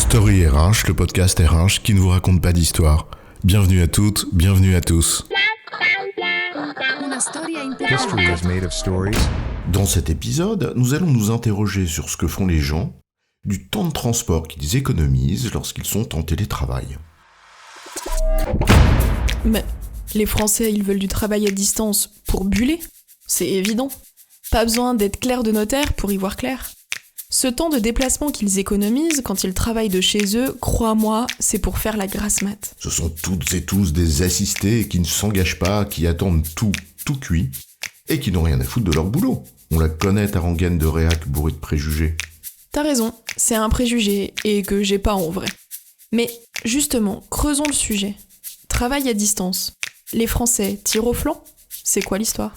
Story RH, le podcast RH qui ne vous raconte pas d'histoire. Bienvenue à toutes, bienvenue à tous. History is made of stories. Dans cet épisode, nous allons nous interroger sur ce que font les gens, du temps de transport qu'ils économisent lorsqu'ils sont en télétravail. Mais les Français, ils veulent du travail à distance pour buller. C'est évident. Pas besoin d'être clerc de notaire pour y voir clair. Ce temps de déplacement qu'ils économisent quand ils travaillent de chez eux, crois-moi, c'est pour faire la grasse mat. Ce sont toutes et tous des assistés qui ne s'engagent pas, qui attendent tout cuit, et qui n'ont rien à foutre de leur boulot. On la connaît ta rengaine de réac bourrée de préjugés. T'as raison, c'est un préjugé, et que j'ai pas en vrai. Mais justement, creusons le sujet. Travail à distance. Les Français tirent au flanc ? C'est quoi l'histoire ?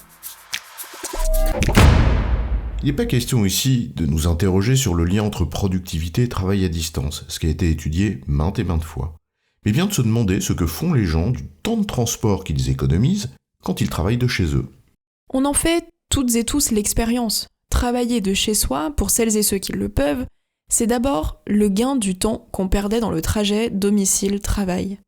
Il n'est pas question ici de nous interroger sur le lien entre productivité et travail à distance, ce qui a été étudié maintes et maintes fois, mais bien de se demander ce que font les gens du temps de transport qu'ils économisent quand ils travaillent de chez eux. On en fait toutes et tous l'expérience. Travailler de chez soi, pour celles et ceux qui le peuvent, c'est d'abord le gain du temps qu'on perdait dans le trajet domicile-travail.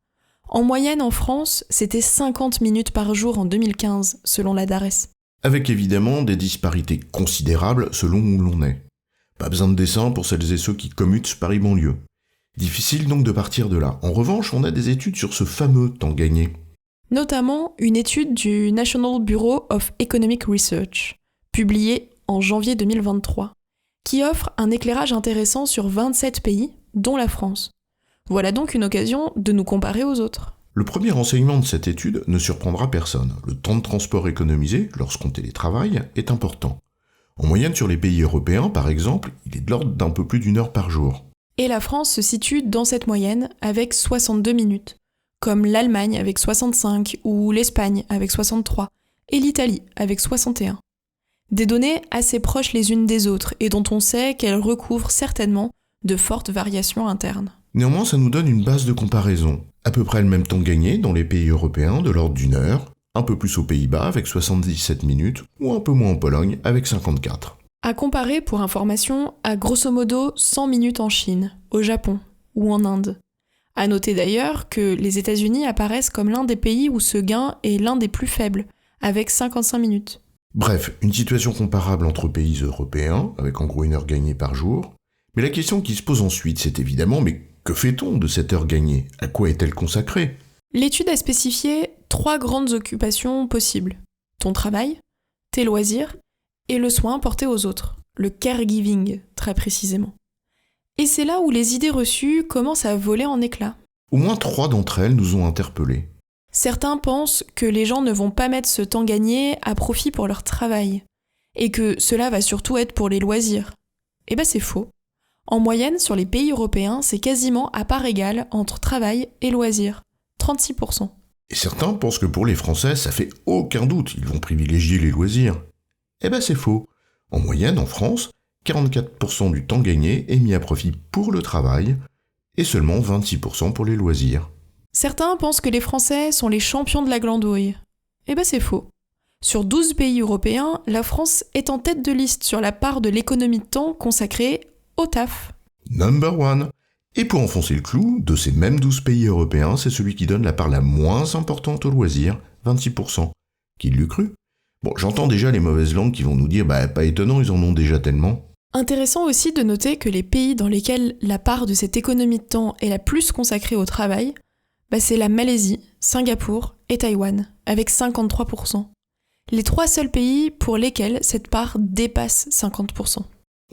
En moyenne en France, c'était 50 minutes par jour en 2015, selon la DARES. Avec évidemment des disparités considérables selon où l'on est. Pas besoin de dessin pour celles et ceux qui commutent Paris-Banlieue. Difficile donc de partir de là. En revanche, on a des études sur ce fameux temps gagné. Notamment une étude du National Bureau of Economic Research, publiée en janvier 2023, qui offre un éclairage intéressant sur 27 pays, dont la France. Voilà donc une occasion de nous comparer aux autres. Le premier renseignement de cette étude ne surprendra personne. Le temps de transport économisé, lorsqu'on télétravaille, est important. En moyenne sur les pays européens, par exemple, il est de l'ordre d'un peu plus d'1 heure par jour. Et la France se situe dans cette moyenne avec 62 minutes, comme l'Allemagne avec 65 ou l'Espagne avec 63, et l'Italie avec 61. Des données assez proches les unes des autres et dont on sait qu'elles recouvrent certainement de fortes variations internes. Néanmoins, ça nous donne une base de comparaison. À peu près le même temps gagné dans les pays européens, de l'ordre d'1 heure, un peu plus aux Pays-Bas avec 77 minutes, ou un peu moins en Pologne avec 54. À comparer, pour information, à grosso modo 100 minutes en Chine, au Japon ou en Inde. À noter d'ailleurs que les États-Unis apparaissent comme l'un des pays où ce gain est l'un des plus faibles, avec 55 minutes. Bref, une situation comparable entre pays européens, avec en gros 1 heure gagnée par jour. Mais la question qui se pose ensuite, c'est évidemment, mais que fait-on de cette heure gagnée ? À quoi est-elle consacrée ? L'étude a spécifié 3 grandes occupations possibles. Ton travail, tes loisirs et le soin porté aux autres, le caregiving très précisément. Et c'est là où les idées reçues commencent à voler en éclats. Au moins 3 d'entre elles nous ont interpellés. Certains pensent que les gens ne vont pas mettre ce temps gagné à profit pour leur travail, et que cela va surtout être pour les loisirs. Eh ben c'est faux. En moyenne, sur les pays européens, c'est quasiment à part égale entre travail et loisirs, 36%. Et certains pensent que pour les Français, ça fait aucun doute, ils vont privilégier les loisirs. Eh ben c'est faux. En moyenne, en France, 44% du temps gagné est mis à profit pour le travail, et seulement 26% pour les loisirs. Certains pensent que les Français sont les champions de la glandouille. Eh ben c'est faux. Sur 12 pays européens, la France est en tête de liste sur la part de l'économie de temps consacrée au taf. Number 1. Et pour enfoncer le clou, de ces mêmes 12 pays européens, c'est celui qui donne la part la moins importante aux loisirs, 26%. Qui l'eût cru ? Bon, j'entends déjà les mauvaises langues qui vont nous dire « bah pas étonnant, ils en ont déjà tellement ». Intéressant aussi de noter que les pays dans lesquels la part de cette économie de temps est la plus consacrée au travail, c'est la Malaisie, Singapour et Taïwan, avec 53%. Les 3 seuls pays pour lesquels cette part dépasse 50%.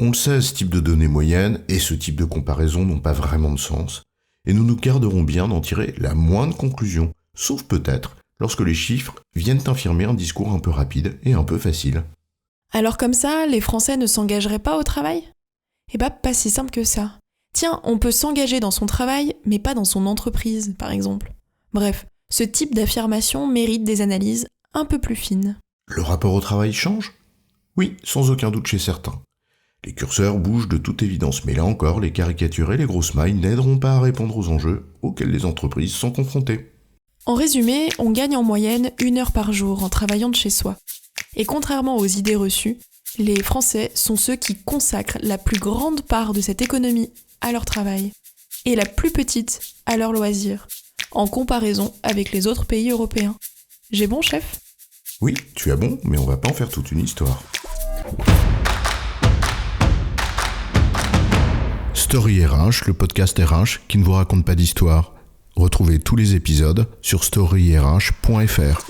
On le sait, ce type de données moyennes et ce type de comparaison n'ont pas vraiment de sens, et nous nous garderons bien d'en tirer la moindre conclusion, sauf peut-être lorsque les chiffres viennent infirmer un discours un peu rapide et un peu facile. Alors comme ça, les Français ne s'engageraient pas au travail ? Eh pas si simple que ça. Tiens, on peut s'engager dans son travail, mais pas dans son entreprise, par exemple. Bref, ce type d'affirmation mérite des analyses un peu plus fines. Le rapport au travail change ? Oui, sans aucun doute chez certains. Les curseurs bougent de toute évidence, mais là encore, les caricatures et les grosses mailles n'aideront pas à répondre aux enjeux auxquels les entreprises sont confrontées. En résumé, on gagne en moyenne 1 heure par jour en travaillant de chez soi. Et contrairement aux idées reçues, les Français sont ceux qui consacrent la plus grande part de cette économie à leur travail. et la plus petite à leurs loisirs, en comparaison avec les autres pays européens. J'ai bon, chef ? Oui, tu as bon, mais on va pas en faire toute une histoire. Story RH, le podcast RH qui ne vous raconte pas d'histoire. Retrouvez tous les épisodes sur storyrh.fr.